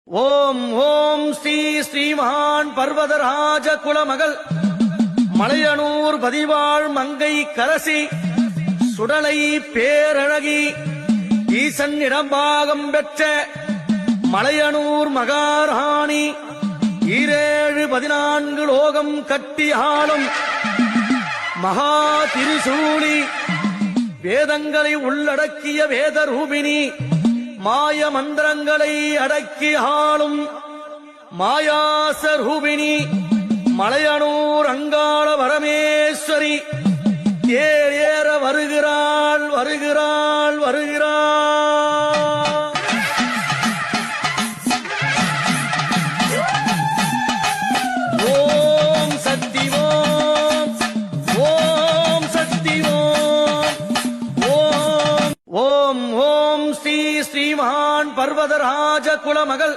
ஓம் ஓம் ஸ்ரீ ஸ்ரீமகான் பர்வதராஜ குலமகள் மலையனூர் பதிவாழ் மங்கை கரசி சுடலை பேரழகி ஈசன் இடம்பாகம் பெற்ற மலையனூர் மகாராணி 17 லோகம் கட்டி ஆளும் மகா திரிசூலி வேதங்களை உள்ளடக்கிய வேதரூபிணி மாய மந்திரங்களை அடக்கி ஆளும் மாயாசரூபிணி மலையனூர் அங்காள பரமேஸ்வரி தேரேற வருகிறாள் வருகிறாள் வருகிறாள். ஓம் சக்தி ஓம் ஓம் சக்தி ஓம் ஓம் ஓம் ஓம் ஸ்ரீ ஸ்ரீமகான் பர்வதராஜ குலமகள்